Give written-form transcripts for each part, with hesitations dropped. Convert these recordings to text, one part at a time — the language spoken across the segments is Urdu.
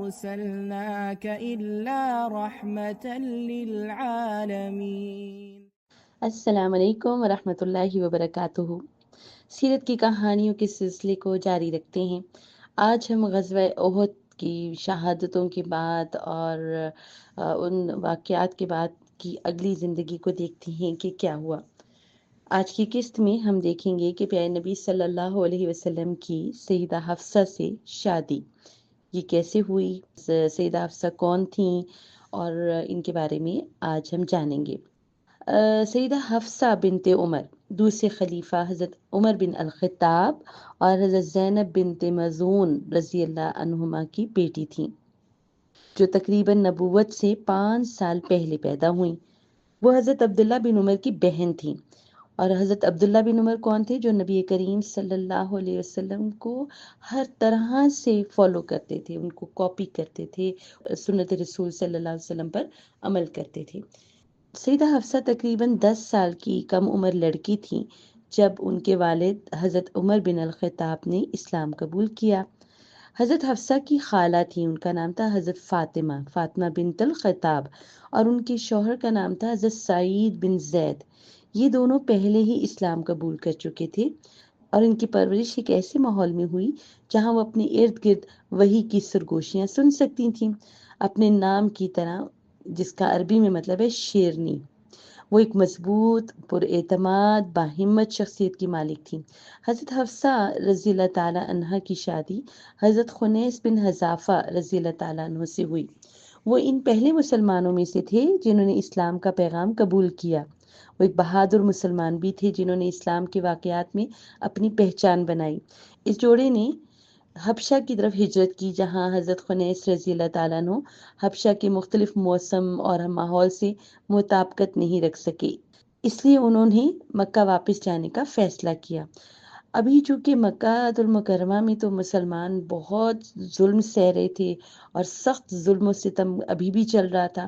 أرسلناك إلا رحمة للعالمين۔ السلام علیکم ورحمۃ اللہ وبرکاتہ۔ سیرت کی کہانیوں کے سلسلے کو جاری رکھتے ہیں۔ آج ہم غزوہ احد کی شہادتوں کے بعد اور ان واقعات کے بعد کی اگلی زندگی کو دیکھتے ہیں کہ کیا ہوا۔ آج کی قسط میں ہم دیکھیں گے کہ پیارے نبی صلی اللہ علیہ وسلم کی سیدہ حفصہ سے شادی یہ کیسے ہوئی، سیدہ حفصہ کون تھیں، اور ان کے بارے میں آج ہم جانیں گے۔ سیدہ حفصہ بنت عمر دوسرے خلیفہ حضرت عمر بن الخطاب اور حضرت زینب بنت مظعون رضی اللہ عنہما کی بیٹی تھیں، جو تقریباً نبوت سے 5 سال پہلے پیدا ہوئیں۔ وہ حضرت عبداللہ بن عمر کی بہن تھیں، اور حضرت عبداللہ بن عمر کون تھے؟ جو نبی کریم صلی اللہ علیہ وسلم کو ہر طرح سے فالو کرتے تھے، ان کو کاپی کرتے تھے، سنت رسول صلی اللہ علیہ وسلم پر عمل کرتے تھے۔ سیدہ حفصہ تقریباً 10 سال کی کم عمر لڑکی تھیں جب ان کے والد حضرت عمر بن الخطاب نے اسلام قبول کیا۔ حضرت حفصہ کی خالہ تھیں، ان کا نام تھا حضرت فاطمہ بنت الخطاب، اور ان کے شوہر کا نام تھا حضرت سعید بن زید۔ یہ دونوں پہلے ہی اسلام قبول کر چکے تھے، اور ان کی پرورش ایک ایسے ماحول میں ہوئی جہاں وہ اپنے ارد گرد وحی کی سرگوشیاں سن سکتی تھیں، اپنے نام کی طرح، جس کا عربی میں مطلب ہے شیرنی۔ وہ ایک مضبوط، پر اعتماد، باہمت شخصیت کی مالک تھیں۔ حضرت حفصہ رضی اللہ تعالیٰ عنہ کی شادی حضرت خنیس بن حذافہ رضی اللہ تعالیٰ عنہ سے ہوئی۔ وہ ان پہلے مسلمانوں میں سے تھے جنہوں نے اسلام کا پیغام قبول کیا۔ وہ ایک بہادر مسلمان بھی تھے جنہوں نے اسلام کے واقعات میں اپنی پہچان بنائی۔ اس جوڑے نے حبشہ کی طرف ہجرت کی، جہاں حضرت خنیس رضی اللہ تعالیٰ عنہ حبشہ کے مختلف موسم اور ماحول سے مطابقت نہیں رکھ سکے، اس لیے انہوں نے مکہ واپس جانے کا فیصلہ کیا۔ ابھی چونکہ مکہ المکرمہ میں تو مسلمان بہت ظلم سہ رہے تھے اور سخت ظلم و ستم ابھی بھی چل رہا تھا،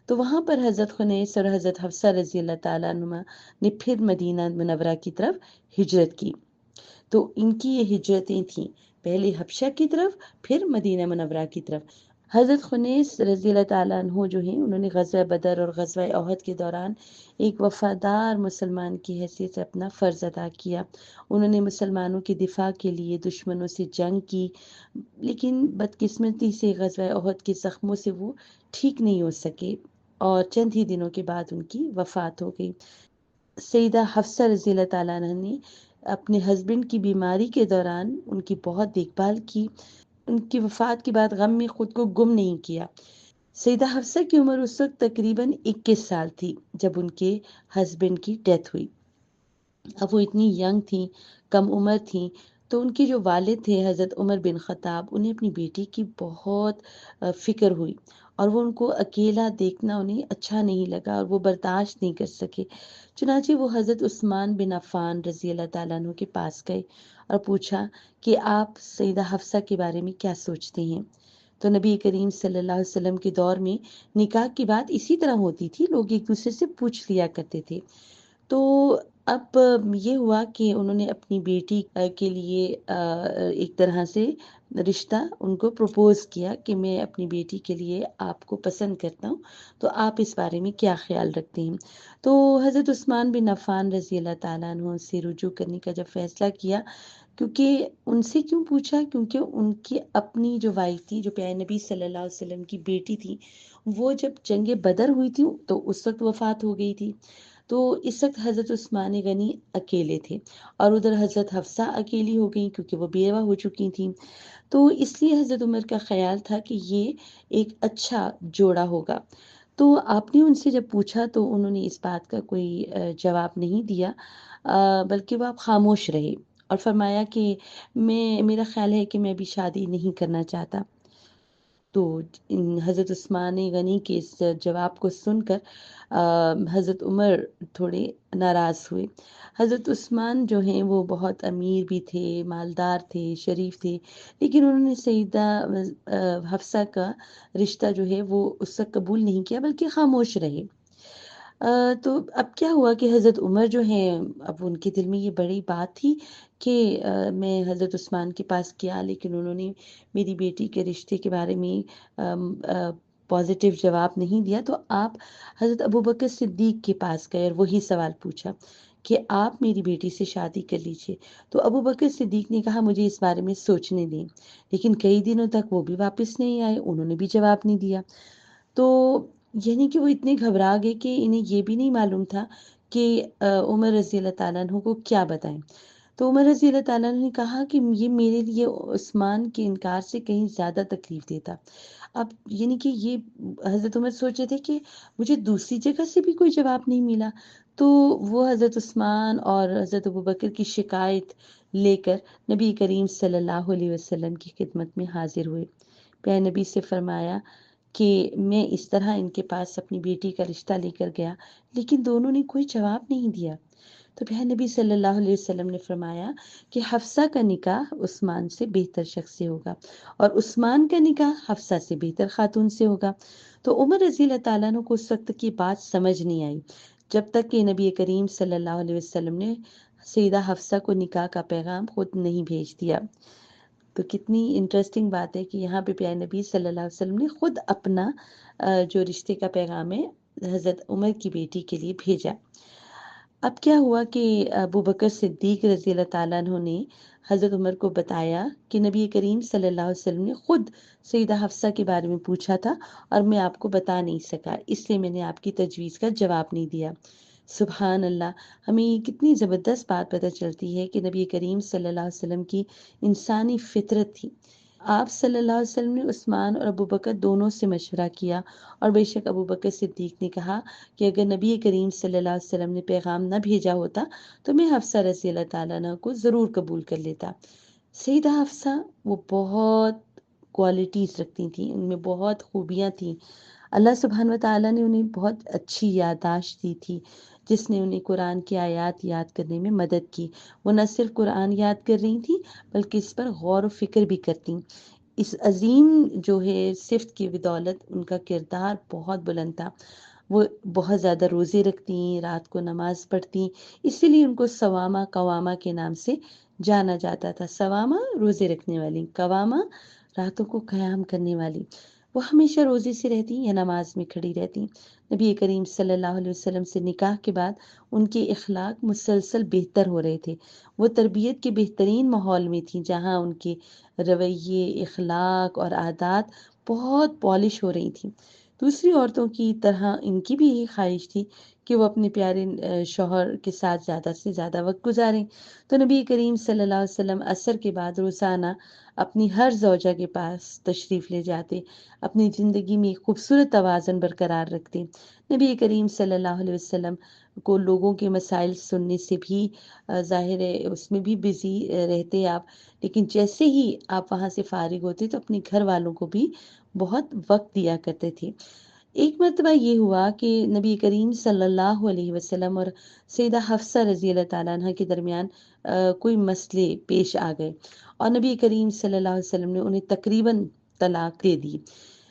تو وہاں پر حضرت خنیس اور حضرت حفصہ رضی اللہ تعالیٰ عنہ نے پھر مدینہ منورہ کی طرف ہجرت کی۔ تو ان کی یہ ہجرتیں تھیں، پہلے حبشہ کی طرف، پھر مدینہ منورہ کی طرف۔ حضرت خنیس رضی اللہ تعالیٰ عنہ جو ہیں، انہوں نے غزوہ بدر اور غزوہ احد کے دوران ایک وفادار مسلمان کی حیثیت سے اپنا فرض ادا کیا۔ انہوں نے مسلمانوں کے دفاع کے لیے دشمنوں سے جنگ کی، لیکن بدقسمتی سے غزوہ احد کے زخموں سے وہ ٹھیک نہیں ہو سکے، اور چند ہی دنوں کے بعد ان کی وفات ہو گئی۔ سیدہ حفصہ رضی اللہ تعالیٰ عنہ نے اپنے ہسبینڈ کی بیماری کے دوران ان کی بہت دیکھ بھال کی۔ ان کی وفات کے بعد غم میں خود کو گم نہیں کیا۔ سیدہ حفصہ کی عمر اس وقت تقریباً 21 سال تھی جب ان کے ہسبینڈ کی ڈیتھ ہوئی۔ اب وہ اتنی ینگ تھیں، کم عمر تھیں، تو ان کے جو والد تھے حضرت عمر بن خطاب، انہیں اپنی بیٹی کی بہت فکر ہوئی، اور وہ ان کو اکیلا دیکھنا انہیں اچھا نہیں لگا اور وہ برداشت نہیں کر سکے۔ چنانچہ وہ حضرت عثمان بن عفان رضی اللہ تعالیٰ عنہ کے پاس گئے اور پوچھا کہ آپ سیدہ حفصہ کے بارے میں کیا سوچتے ہیں؟ تو نبی کریم صلی اللہ علیہ وسلم کے دور میں نکاح کی بات اسی طرح ہوتی تھی، لوگ ایک دوسرے سے پوچھ لیا کرتے تھے۔ تو اب یہ ہوا کہ انہوں نے اپنی بیٹی کے لیے ایک طرح سے رشتہ ان کو پروپوز کیا کہ میں اپنی بیٹی کے لیے آپ کو پسند کرتا ہوں، تو آپ اس بارے میں کیا خیال رکھتے ہیں؟ تو حضرت عثمان بن عفان رضی اللہ تعالیٰ عنہ سے رجوع کرنے کا جب فیصلہ کیا، کیونکہ ان سے کیوں پوچھا؟ کیونکہ ان کی اپنی جو وائف تھی، جو پیارے نبی صلی اللہ علیہ وسلم کی بیٹی تھی، وہ جب جنگ بدر ہوئی تھی تو اس وقت وفات ہو گئی تھی۔ تو اس وقت حضرت عثمان غنی اکیلے تھے، اور ادھر حضرت حفصہ اکیلی ہو گئی کیونکہ وہ بیوہ ہو چکی تھیں۔ تو اس لیے حضرت عمر کا خیال تھا کہ یہ ایک اچھا جوڑا ہوگا۔ تو آپ نے ان سے جب پوچھا تو انہوں نے اس بات کا کوئی جواب نہیں دیا، بلکہ وہ آپ خاموش رہے اور فرمایا کہ میرا خیال ہے کہ میں ابھی شادی نہیں کرنا چاہتا۔ تو حضرت عثمان غنی کے اس جواب کو سن کر حضرت عمر تھوڑے ناراض ہوئے۔ حضرت عثمان جو ہیں وہ بہت امیر بھی تھے، مالدار تھے، شریف تھے، لیکن انہوں نے سیدہ حفصہ کا رشتہ جو ہے وہ اس وقت قبول نہیں کیا، بلکہ خاموش رہے۔ تو اب کیا ہوا کہ حضرت عمر جو ہیں، اب ان کے دل میں یہ بڑی بات تھی کہ میں حضرت عثمان کے پاس کیا، لیکن انہوں نے میری بیٹی کے رشتے کے بارے میں پازیٹیو جواب نہیں دیا۔ تو آپ حضرت ابوبکر صدیق کے پاس گئے اور وہی سوال پوچھا کہ آپ میری بیٹی سے شادی کر لیجئے۔ تو ابوبکر صدیق نے کہا مجھے اس بارے میں سوچنے دیں، لیکن کئی دنوں تک وہ بھی واپس نہیں آئے، انہوں نے بھی جواب نہیں دیا۔ تو یعنی کہ وہ اتنے گھبرا گئے کہ انہیں یہ بھی نہیں معلوم تھا کہ عمر رضی اللہ تعالیٰ عنہ کو کیا بتائیں۔ تو عمر رضی اللہ تعالیٰ عنہ نے کہا کہ یہ میرے لیے عثمان کے انکار سے کہیں زیادہ تکلیف دیتا۔ اب یعنی کہ یہ حضرت عمر سوچے تھے کہ مجھے دوسری جگہ سے بھی کوئی جواب نہیں ملا، تو وہ حضرت عثمان اور حضرت ابوبکر کی شکایت لے کر نبی کریم صلی اللہ علیہ وسلم کی خدمت میں حاضر ہوئے۔ پیارے نبی سے فرمایا کہ میں اس طرح ان کے پاس اپنی بیٹی کا رشتہ لے کر گیا، لیکن دونوں نے کوئی جواب نہیں دیا۔ تو پیارے نبی صلی اللہ علیہ وسلم نے فرمایا کہ حفصہ کا نکاح عثمان سے بہتر شخص سے ہوگا، اور عثمان کا نکاح حفصہ سے بہتر خاتون سے ہوگا۔ تو عمر رضی اللہ تعالیٰ عنہ کو اس وقت کی بات سمجھ نہیں آئی، جب تک کہ نبی کریم صلی اللہ علیہ وسلم نے سیدہ حفصہ کو نکاح کا پیغام خود نہیں بھیج دیا۔ تو کتنی انٹرسٹنگ بات ہے کہ یہاں پہ پیارے نبی صلی اللہ علیہ وسلم نے خود اپنا جو رشتے کا پیغام ہے حضرت عمر کی بیٹی کے لیے بھیجا۔ اب کیا ہوا کہ ابو بکر صدیق رضی اللہ تعالیٰ عنہ نے حضرت عمر کو بتایا کہ نبی کریم صلی اللہ علیہ وسلم نے خود سیدہ حفصہ کے بارے میں پوچھا تھا اور میں آپ کو بتا نہیں سکا، اس لیے میں نے آپ کی تجویز کا جواب نہیں دیا۔ سبحان اللہ، ہمیں یہ کتنی زبردست بات پتہ چلتی ہے کہ نبی کریم صلی اللہ علیہ وسلم کی انسانی فطرت تھی۔ آپ صلی اللہ علیہ وسلم نے عثمان اور ابو بکر دونوں سے مشورہ کیا، اور بے شک ابو بکر صدیق نے کہا کہ اگر نبی کریم صلی اللہ علیہ وسلم نے پیغام نہ بھیجا ہوتا تو میں حفصہ رضی اللہ تعالیٰ عنہ کو ضرور قبول کر لیتا۔ سیدہ حفصہ وہ بہت کوالٹیز رکھتی تھیں، ان میں بہت خوبیاں تھیں۔ اللہ سبحانہ و تعالیٰ نے انہیں بہت اچھی یادداشت دی تھی، جس نے انہیں قرآن کی آیات یاد کرنے میں مدد کی۔ وہ نہ صرف قرآن یاد کر رہی تھیں بلکہ اس پر غور و فکر بھی کرتی۔ اس عظیم جو ہے صفت کی بدولت ان کا کردار بہت بلند تھا۔ وہ بہت زیادہ روزے رکھتی، رات کو نماز پڑھتی، اسی لیے ان کو سوامہ قوامہ کے نام سے جانا جاتا تھا۔ سوامہ روزے رکھنے والی، قوامہ راتوں کو قیام کرنے والی۔ وہ ہمیشہ روزے سے رہتی یا نماز میں کھڑی رہتی۔ نبی کریم صلی اللہ علیہ وسلم سے نکاح کے بعد ان کے اخلاق مسلسل بہتر ہو رہے تھے۔ وہ تربیت کے بہترین ماحول میں تھیں، جہاں ان کے رویے، اخلاق اور عادات بہت پالش ہو رہی تھیں۔ دوسری عورتوں کی طرح ان کی بھی یہی خواہش تھی کہ وہ اپنے پیارے شوہر کے ساتھ زیادہ سے زیادہ وقت گزاریں۔ تو نبی کریم صلی اللہ علیہ وسلم عصر کے بعد روزانہ اپنی ہر زوجہ کے پاس تشریف لے جاتے، اپنی زندگی میں ایک خوبصورت توازن برقرار رکھتے۔ نبی کریم صلی اللہ علیہ وسلم کو لوگوں کے مسائل سننے سے بھی ظاہر ہے اس میں بھی بزی رہتے آپ، لیکن جیسے ہی آپ وہاں سے فارغ ہوتے تو اپنے گھر والوں کو بھی بہت وقت دیا کرتے تھے۔ ایک مرتبہ یہ ہوا کہ نبی کریم صلی اللہ علیہ وسلم اور سیدہ حفصہ رضی اللہ تعالیٰ عنہ کے درمیان کوئی مسئلے پیش آ گئے، اور نبی کریم صلی اللہ علیہ وسلم نے انہیں تقریباً طلاق دے دی۔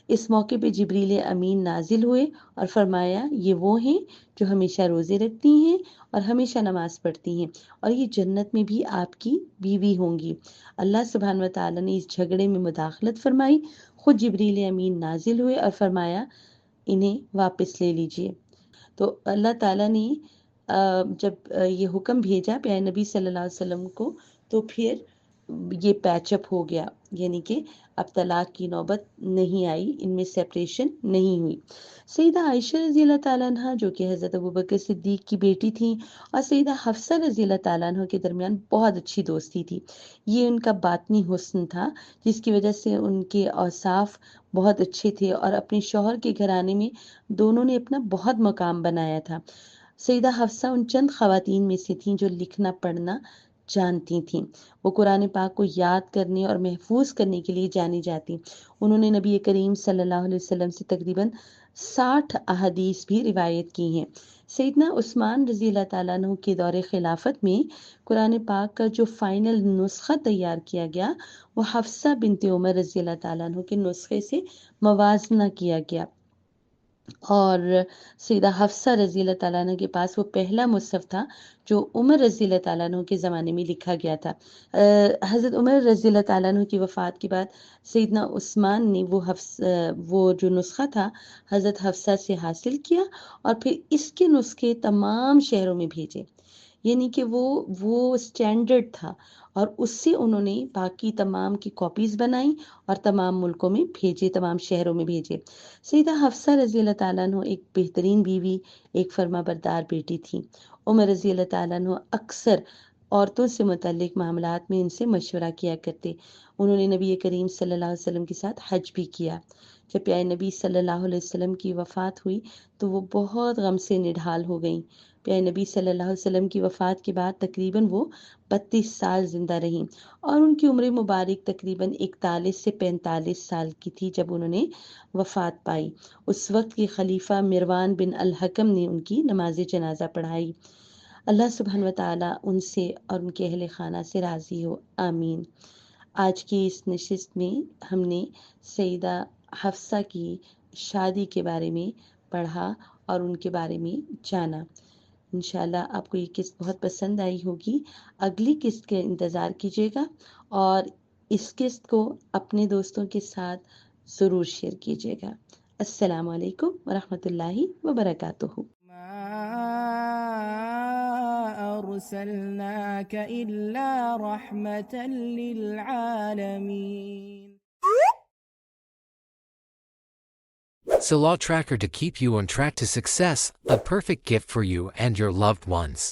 اس موقع پہ جبریل امین نازل ہوئے اور فرمایا یہ وہ ہیں جو ہمیشہ روزے رکھتی ہیں اور ہمیشہ نماز پڑھتی ہیں، اور یہ جنت میں بھی آپ کی بیوی ہوں گی۔ اللہ سبحانہ و تعالیٰ نے اس جھگڑے میں مداخلت فرمائی، خود جبریل امین نازل ہوئے اور فرمایا انہیں واپس لے لیجئے۔ تو اللہ تعالیٰ نے جب یہ حکم بھیجا پیارے نبی صلی اللہ علیہ وسلم کو، تو پھر یہ پیچ اپ ہو گیا، یعنی کہ اب طلاق کی نوبت نہیں آئی، ان میں سیپریشن نہیں ہوئی۔ سیدہ عائشہ رضی اللہ تعالیٰ عنہ جو کہ حضرت ابوبکر صدیق کی بیٹی تھیں، اور سیدہ حفصہ رضی اللہ تعالیٰ عنہ کے درمیان بہت اچھی دوستی تھی۔ یہ ان کا باطنی حسن تھا، جس کی وجہ سے ان کے اوصاف بہت اچھے تھے، اور اپنے شوہر کے گھرانے میں دونوں نے اپنا بہت مقام بنایا تھا۔ سیدہ حفصہ ان چند خواتین میں سے تھیں جو لکھنا پڑھنا جانتی تھیں۔ وہ قرآن پاک کو یاد کرنے اور محفوظ کرنے کے لیے جانی جاتی۔ انہوں نے نبی کریم صلی اللہ علیہ وسلم سے تقریباً 60 احادیث بھی روایت کی ہیں۔ سیدنا عثمان رضی اللہ تعالیٰ عنہ کے دور خلافت میں قرآن پاک کا جو فائنل نسخہ تیار کیا گیا، وہ حفصہ بنت عمر رضی اللہ تعالیٰ عنہ کے نسخے سے موازنہ کیا گیا۔ اور سیدہ حفصہ رضی اللہ تعالیٰ عنہ کے پاس وہ پہلا مصحف تھا جو عمر رضی اللہ تعالیٰ عنہ کے زمانے میں لکھا گیا تھا۔ حضرت عمر رضی اللہ تعالیٰ عنہ کی وفات کے بعد سیدنا عثمان نے وہ جو نسخہ تھا حضرت حفصہ سے حاصل کیا اور پھر اس کے نسخے تمام شہروں میں بھیجے، یعنی کہ وہ سٹینڈرڈ تھا، اور اس سے انہوں نے باقی تمام کی کاپیز بنائیں اور تمام ملکوں میں بھیجے، تمام شہروں میں بھیجے۔ سیدہ حفصہ رضی اللہ تعالیٰ عنہ ایک بہترین بیوی، ایک فرما بردار بیٹی تھی۔ عمر رضی اللہ تعالیٰ عنہ اکثر عورتوں سے متعلق معاملات میں ان سے مشورہ کیا کرتے۔ انہوں نے نبی کریم صلی اللہ علیہ وسلم کے ساتھ حج بھی کیا۔ جب پیارے نبی صلی اللہ علیہ وسلم کی وفات ہوئی تو وہ بہت غم سے نڈھال ہو گئیں۔ پیارے نبی صلی اللہ علیہ وسلم کی وفات کے بعد تقریباً وہ 32 سال زندہ رہیں، اور ان کی عمر مبارک تقریباً 41 سے 45 سال کی تھی جب انہوں نے وفات پائی۔ اس وقت کے خلیفہ مروان بن الحکم نے ان کی نماز جنازہ پڑھائی۔ اللہ سبحانہ و تعالیٰ ان سے اور ان کے اہل خانہ سے راضی ہو، آمین۔ آج کی اس نشست میں ہم نے سیدہ حفصہ کی شادی کے بارے میں پڑھا اور ان کے بارے میں جانا۔ انشاءاللہ آپ کو یہ قسط بہت پسند آئی ہوگی۔ اگلی قسط کا انتظار کیجیے گا اور اس قسط کو اپنے دوستوں کے ساتھ ضرور شیئر کیجیے گا۔ السلام علیکم ورحمۃ اللہ وبرکاتہ۔ أرسلناك إلا رحمة للعالمين. Salah Tracker to keep you on track to success, a perfect gift for you and your loved ones.